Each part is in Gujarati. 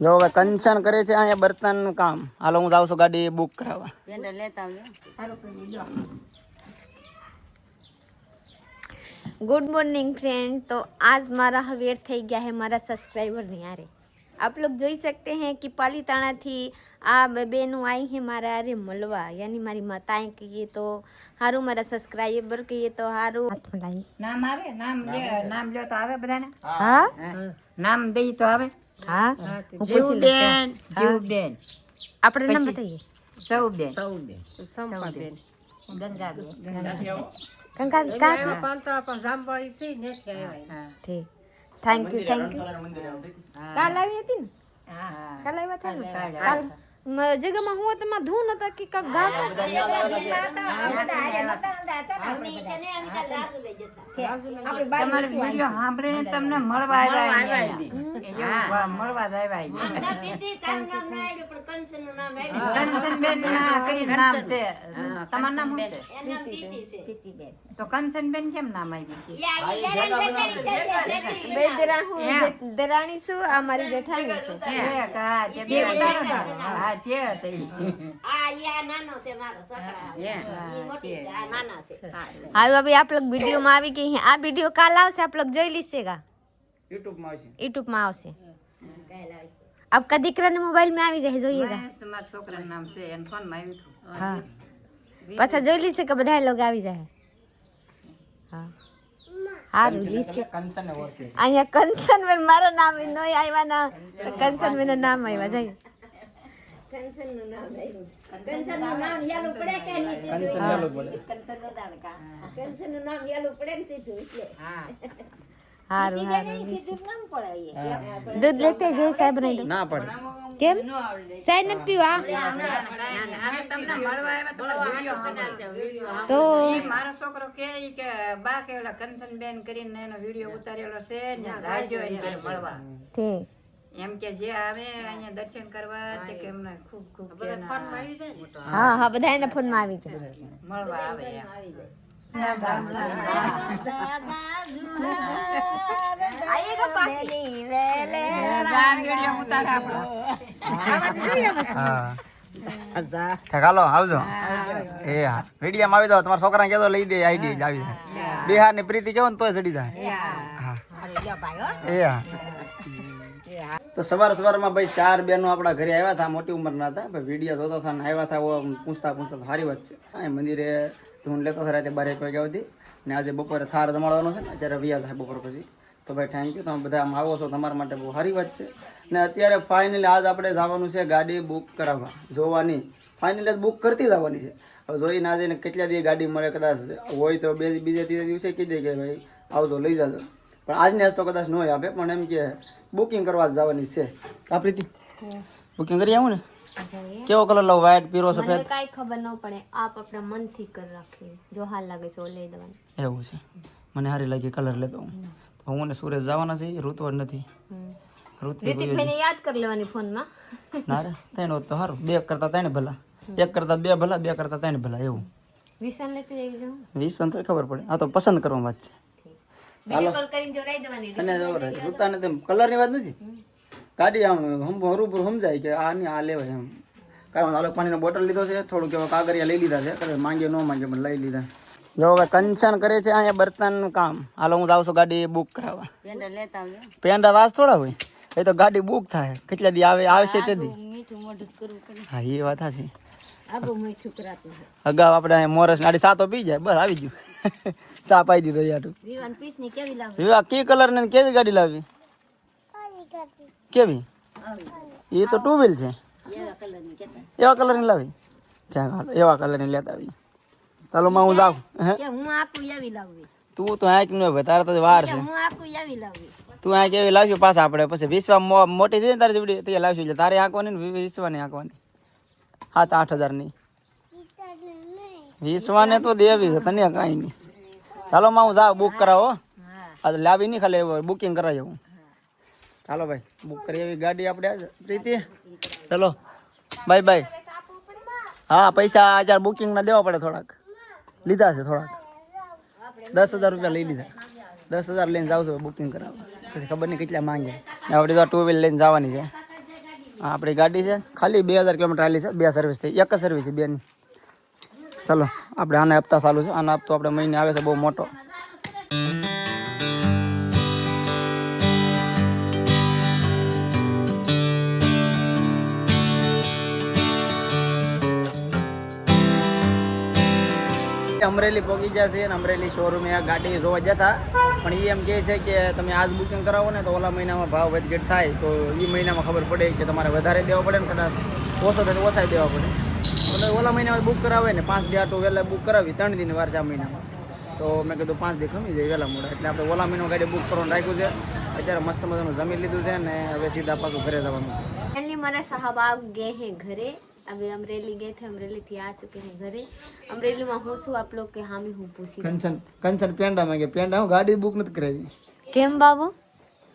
જો હવે કંચન કરે છે અહીંયા બર્તનનું કામ. હાલો હું જાઉં છું ગાડી બુક કરાવવા. Good morning friend. तो आज मारा हवेर થઈ ગયા है मारा सब्सक्राइबर नहीं आ रहे। आप लोग જોઈ सकते हैं कि पालीताना थी आ बेनू आई है मारा अरे मलवा यानी मारी माताएं कहिए तो हारू मारा सब्सक्राइबर कहिए तो हारू नाम आवे नाम લ્યો તો આવે બધાને हाँ નામ દઈ તો આવે हाँ જીવબેન આપણે નામ बताइए। સૌબેન संपाबेन ગંગાબેન कंका का ठीक थैंक यू काल આવી હતી ને કાલ આવ્યા હતા ને કાલ જગ્યામાં હું તમારા ધૂન હતા કે કાક ગાતા તમારો વિડિયો સાંભળીને તમને મળવા આવ્યા મળવા જ આવ્યા કંચનબેન ના કરી નામ છે તમારું નામ શું છે તો કંચનબેન કેમ નામ આવ્યું છે બે દેરાણી છું આ મારી જેઠાણી છે તે બે ઉતારો હા તે હતી हाल अभी आप लोग वीडियो में આવી ગઈ हैं। આ वीडियो કાલ આવશે आप लोग જોઈ લીजिएगा YouTube માં આવશે आपका દીકરા ને મોબાઈલ में આવી જાય જોઈएगा મારા છોકરાનું નામ છે એન ફોન માં આવ્યું હતું હા પાછા જોઈ લીસે કે બધા લોકો આવી જાય હા હારું લીસે કંચન ને ઓળખે અહીંયા કંચન બેન મારું નામ નો આવ્યા ના કંચન બેન નામ આવ્યા જાય કંચન નું નામ આવ્યું કંચન નું નામ યાલું પડે કે નહીં કંચન યાલું પડે કંચન નો દાન કા કંચન નું નામ યાલું પડે ને સીધું એટલે હા હારું હારું સીધું નામ પડે દૂધ લેતે જે સાહેબ બનાવી દો ના પડે કેમ સાહેબ નથી પીવા તમને મળવા આવ્યા તો વિડિયો તો મારો છોકરો કે બા કે ઓલા કંચનબેન કરીને એનો વિડિયો ઉતારેલો છે ને રાજો એને મળવા ઠીક એમ કે જે આવે અહીંયા દર્શન કરવા તે કે એમને ખૂબ ખૂબ ફોન માં આવી જાય ને હા હા બધા એના ફોન માં આવી જાય મળવા આવે એમ આયેગા પાછી વેલે રામ વિડિયો ઉતારે આપણો હા હાલો આવજો એ હા વિડીયામાં આવી જાવ તમારા છોકરાને કહેજો લઈ દે આઈડી જ આવી જાય બિહાર ની પ્રીતિ કેવો ને તોય ચડી જાય હા એ હા તો સવારમાં ભાઈ 4 બહેનો આપણા ઘરે આવ્યા હતા મોટી ઉંમરના હતા ભાઈ વિડીયો જોતા હતા ને આવ્યા હતા પૂછતા સારી વાત છે આ મંદિરે ધૂન લેતો હતા રાતે 12 વાગ્યા સુધી ને આજે બપોરે થાર જમાડવાનો છે ને અત્યારે વ્યા થાય બપોર પછી તો ભાઈ થેન્ક યુ તમે બધા આમ આવો છો તમારા માટે બહુ સારી વાત છે ને અત્યારે ફાઇનલી આજ આપણે જવાનું છે ગાડી બુક કરાવવા જોવાની ફાઇનલી બુક કરતી જવાની છે હવે જોઈને આજે કેટલા દિવસ ગાડી મળે કદાચ હોય તો બીજા ત્રીજા દિવસે કહી દે કે ભાઈ આવજો લઈ જાજો પણ આજને આજ તો કદાચ ન આપે પણ એમ કે બુકિંગ કરવા જવાની છે આ પ્રીતિ બુકિંગ કરી આવું ને કેવો કલર લઉં વ્હાઈટ પીરો સફેદ કાઈ ખબર ન પડે આપ આપણા મનથી કર રાખીએ જો હાલ લાગે છે લઈ દેવાનું એવું છે મને સારી લાગી કલર લેતો હું તો હું ને સુરેશ જવાના છે ઋતુવર નથી ઋતિકભાઈને યાદ કરી લેવાની ફોનમાં ના રે 3 હોત તો સારું 2 કરતા 3 ભલા 1 કરતા 2 ભલા 2 કરતા 3 ભલા એવું વિશાલ લેતી જઈ જાઉં વિશ્વાસ તો ખબર પડે આ તો પસંદ કરવાની વાત છે વિડિયો કોલ કરીને જોરાઈ દેવાની અને ઋતાને તેમ કલરની વાત નથી ગાડી આમ હરૂભરૂ સમજાય કે આ ની આ લેવાય એમ કાંઈ આલો પાણીનો બોટલ લીધો છે થોડું કેવા કાગરિયા લઈ લીધા છે કદાચ માંગે ન માંગે પણ લઈ લીધા જો હવે કંચન કરે છે અહીંયા બર્તનનું કામ હાલો હું જાઉં છું ગાડી બુક કરાવવા પેંડા લેતા આવજો પેંડા વાસ થોડા હોય એ તો ગાડી બુક થાય કેટલા દી આવશે તે દી મીઠું મોઢું કરવું પડે હા એ વાત છે આગો મીઠું કરાતું અગાઉ આપણે મોરસ નાડી સાતો પી જાય બસ આવી ગયું સા પાઈ દીધો યાર વિવાન પીસ ની કેવી લાગે વિવા કી કલર ને કેવી ગાડી લાવી કેવી એ તો 2 વ્હીલ છે એવા કલર ની કેતા એવા કલર ની લાવી ક્યાં હાલો એવા કલર ની લેતા આવી ચાલો માં હું જાઉં કે હું આકું એવી લાવવી તું તો આંખ ન હોય તારે તો વાર છે હું આકું એવી લાવવી તું આંખ એવી લાવશું પાછા આપણે પછી વિશ્વા મોટી થઈ ને તારી જેવડી તે લાવશું એટલે તારે આંકવાની ને વિશ્વાની આંકવાની 7-8 હજાર ની વિશ્વાને તો દેવી છે તને કાંઈ નહીં ચાલો માં હું જાઉં બુક કરાવો આ લાવી નહીં ખાલી બુકિંગ કરાવી હું ચાલો ભાઈ બુક કરી એવી ગાડી આપણે પ્રીતિ ચલો બાય બાય હા પૈસા 1000 બુકિંગ ના દેવા પડે થોડાક લીધા છે થોડાક 10,000 રૂપિયા લઈ લીધા 10,000 લઈને જાવ છો બુકિંગ કરાવવા પછી ખબર નહીં કેટલા માંગે આપણે તો 2 વ્હીલ લઈને જવાની છે આ આપણી ગાડી છે ખાલી 2000 કિલોમીટર હાલી છે 2 સર્વિસ થઈ એક જ સર્વિસ છે 2 ની ચલો આપણે આને હપ્તા ચાલુ છે આના હપ્તો આપણે મહિને આવે છે બહુ મોટો અમરેલી પહોંચી ગયા છે અને અમરેલી શોરૂમે આ ગાડી જોવા જતા પણ એ એમ કહે છે કે તમે આજ બુકિંગ કરાવો ને તો ઓલા મહિનામાં ભાવ વધઘટ થાય તો એ મહિનામાં ખબર પડે કે તમારે વધારે દેવા પડે ને કદાચ ઓછો થાય તો ઓછા દેવા પડે એટલે ઓલા મહિનામાં બુક કરાવે ને 5 દી આટો વહેલા બુક કરાવી 3 દિન વાર છે આ મહિનામાં તો મેં કીધું 5 દી ખમી જાય વહેલા મોડા એટલે આપણે ઓલા મહિનામાં ગાડી બુક કરવાનું રાખ્યું છે અત્યારે મસ્ત મજાનું જમી લીધું છે ને હવે સીધા પાછું ઘરે જવાનું છે फाइनली हमारा साहब आ गए हैं घरे अभी अमरेली गए थे अमरेली थी आ चुके हैं घरे अमरेली में हूँ छू आप लोग के हामी हूँ पूछी કંચન પેંડા માં ગયા પેંડા હું ગાડી બુક નથી કરાવી केम बाबू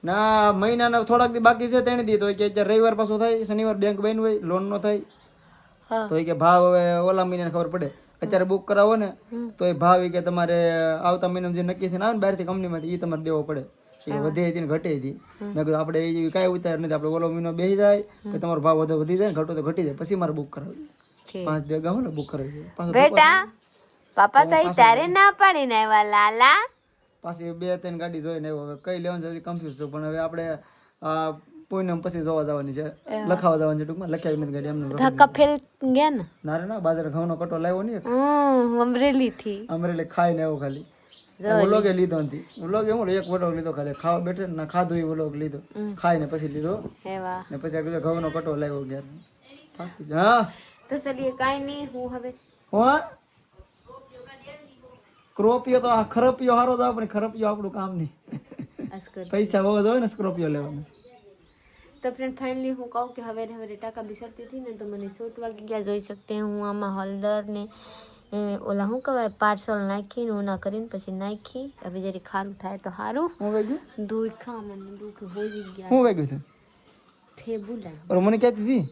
ના મહિનાના થોડાક દી બાકી છે 3 દી તો કે અત્યારે રવિવાર પાછો થાય શનિવાર બેંક બંધ હોય લોન નો થાય તો કે ભાવ હવે ઓલા મહિનાને ખબર પડે અત્યારે બુક કરાવો ને તો એ ભાવ કે તમારે આવતા મહિનામાં જે નક્કી થઈને આવે ને બહારથી કંપનીમાંથી એ તમારે દેવો પડે એ વધે હતી ને ઘટે હતી મેં કીધું આપણે એ જેવી કાંઈ ઉતાર નથી આપણે ઓલો મહિનો બેસી જાય કે તમારો ભાવ વધુ વધી જાય ને ઘટો તો ઘટી જાય પછી મારે બુક કરાવી 5 દી અગાઉ ને બુક કરાવી बेटा पापा तो तारे ना पड़ी ना वाला ला પાછી 2-3 ગાડી જોઈને આવ્યો હવે કઈ લેવાનું છે કન્ફ્યુઝ છું પણ હવે આપણે પૂનમ પછી જોવા જવાની છે લખાવા જવાની છે ટૂંકમાં લખાવી નથી ગાડી એમને धक्का फेल गया ना ના રે ના બાજાર ઘઉંનો કટો લાવ્યો નહીં अमरेली थी અમરેલી ખાઈને આવ્યો ખાલી વ્લોગે લીધો નથી વ્લોગે હું એક વ્લોગ લીધો ખાલી ખાવા બેઠે ના ખાધું એ વ્લોગ લીધો ખાઈને પછી લીધો एवा ને પછી આ ઘઉંનો કટો લાવ્યો ઘેર બાકી હા तो चलिए काई नहीं हूँ हवे હો સ્કોર્પિયો તો આ ખરપિયો હારો દાવ પણ ખરપિયો આપણું કામ નહીં अस्कर પૈસા બહુ હોય ને સ્કોર્પિયો લેવાનું तो फ्रेंड फाइनली हूँ कहूँ कि हवे हवे टाका बिसरती थी ने तो मैंने सूट वागी क्या જોઈ सकते हैं હું આમાં હળદર ને ઓલા શું કહેવાય પાર્સલ નાખીને ઉના કરીને પછી નાખી હવે જરી ખારું થાય તો સારું હું વાગ્યું દુખા મને દુખ હોજી ગયા હું વાગ્યું છે થે બુલા और મને કહેતી હતી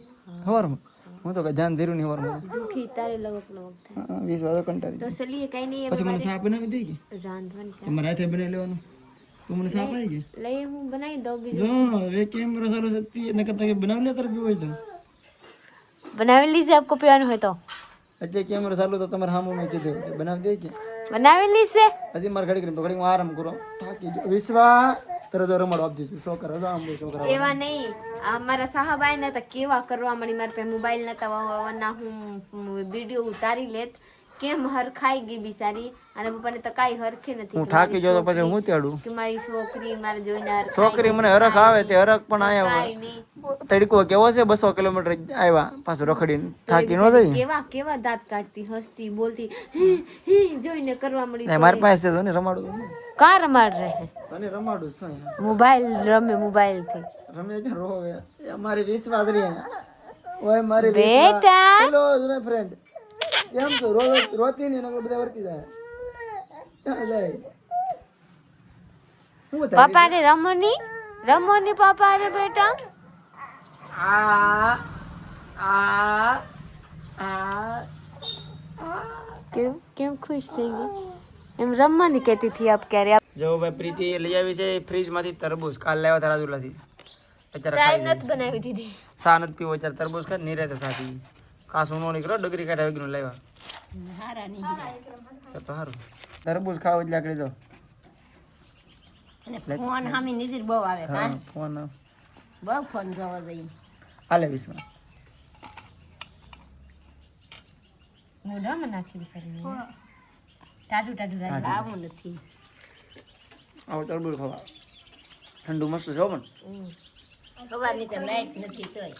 હવારમાં હું તો કઈ ધ્યાન ધીરું નહીં હવારમાં દુખી તારે લવક લવક થાય 20 વાગે કંટાળી તો ચલીએ કઈ નહીં પછી મને સાપ બનાવી દે કે રાંધવાની છે તમારે હાથે બનાવી લેવાનું તું મને સાપ આવી કે લઈ હું બનાવી દઉં બીજું જો વે કેમેરા ચાલુ છે ને કરતા કે બનાવી લે તારે પીવો હોય તો બનાવી લીજે આપકો પીવાનું હોય તો એટલે કેમેરા ચાલુ તો તમારે સામું મેં કીધું કે બનાવી દે કે બનાવી લીજે હજી મારે ઘડી કરીને ઘડી આરામ કરો થાકી ગયો વિશ્વા તરત રમાડો આપી દીધું છોકરા જો આમ છોકરા એવા નહીં અમારા સાહેબ આય ને તો કેવા કરવા મળી મારા પાસે મોબાઈલ નતા ના હું વિડીયો ઉતારી લેત કેમ હરખાઈ ગઈ બિચારી અને પપ્પાને તો કાંઈ હરખે નથી હું થાકી ગયો તો પછી હું તેડું કે મારી છોકરી મારે જોઈને હરખાઈ છોકરી મને હરખ આવે તે હરખ પણ આયા કાંઈ નહીં તડકો કેવો છે 200 કિલોમીટર આવ્યા પાછું રખડીને થાકી ન જાય કેવા કેવા દાંત કાઢતી હસતી બોલતી હી, હી જોઈને કરવા મળી નહીં મારી પાસે તો ને રમાડું કા રમાડ રહે તને રમાડું છું મોબાઈલ રમે મોબાઈલ થી રમે કે રોવે અમારી વિશ્વાસ રે ઓય મારી બેટા હેલો જુના ફ્રેન્ડ કેમ છો રોતી નહીં નકર બધા વર્તી જાય ક્યાં જાય હું બતા પાપા રે રમોની પાપા રે બેટા આ આ આ કેમ કેમ ખુશ થઈ ગઈ એમ રમવાની કહેતી હતી આપ ક્યારે જો ભાઈ પ્રીતિ લઈ આવી છે ફ્રીજ માંથી તરબૂચ કાલ લાવ્યા હતા રાજુલાથી અત્યારે ચાય ખાઈ નત બનાવી દીધી સા નથી પીવો અત્યારે તરબૂચ ખાઈ નહીં રહેતા સાથી કાસું નો નીકળો ડગરી કાઢા વેગનું લાવ્યા હારા નહીં તો સારું તરબૂચ ખાવ એટલે આકડી જો અને ફોન હામી નજર બહુ આવે હા ફોન બહુ ફોન જોવા જઈ આલે વિશ્વા મોઢામાં નાખી બિચારીને ટાટું ટાટું રાખી આવું નથી આવો તરબૂચ ખાવા ઠંડુ મસ્ત છે પણ સવારની તો લાઈટ નથી તોય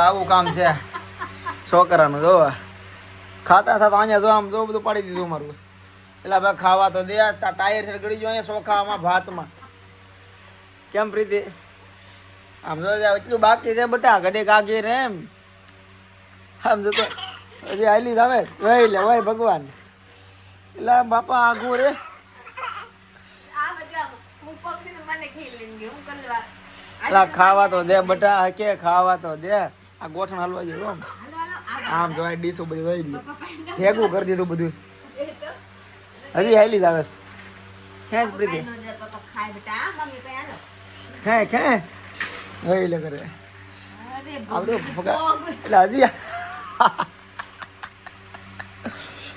આવું કામ છે છોકરાનું જો ખાતા થતા અહીંયા જો આમ જો બધું પાડી દીધું મારું એટલે ભાઈ ખાવા તો દે ટાયર છે ગળી જો અહીંયા ચોખામાં ભાતમાં કેમ પ્રીતિ આમ જો એટલું બાકી છે બટા ઘડે કાગી રે એમ આમ જો તો હજી હાલી જ આવે વહી લે વહી ભગવાન એટલે બાપા આઘું રે એટલે ખાવા તો દે બટા કે ખાવા તો દે આ ગોઠણ હલવા જેવું આમ જો ડીસો બધું જોઈ લે ભેગું કરી દીધું બધું હજી હાલી જ આવે છે હે જ પ્રીતિ ખાય બેટા મમ્મી પાસે હાલો હે હે વહી લે કરે અરે આ બધું ફગા એટલે હજી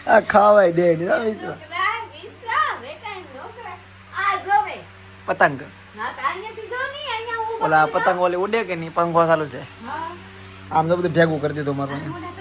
આ ખાવાય દે ને વિશ્વ છોકરા વિશ્વા બેટા નોકરા આ જોવે પતંગ ના તો અહીંયાથી જો ની અહીંયા હું ઓલા પતંગ ઓલી ઉડે કે નહીં પંખો ચાલુ છે હા આમ તો બધું ભેગું કરી દીધું મારું અહીંયા.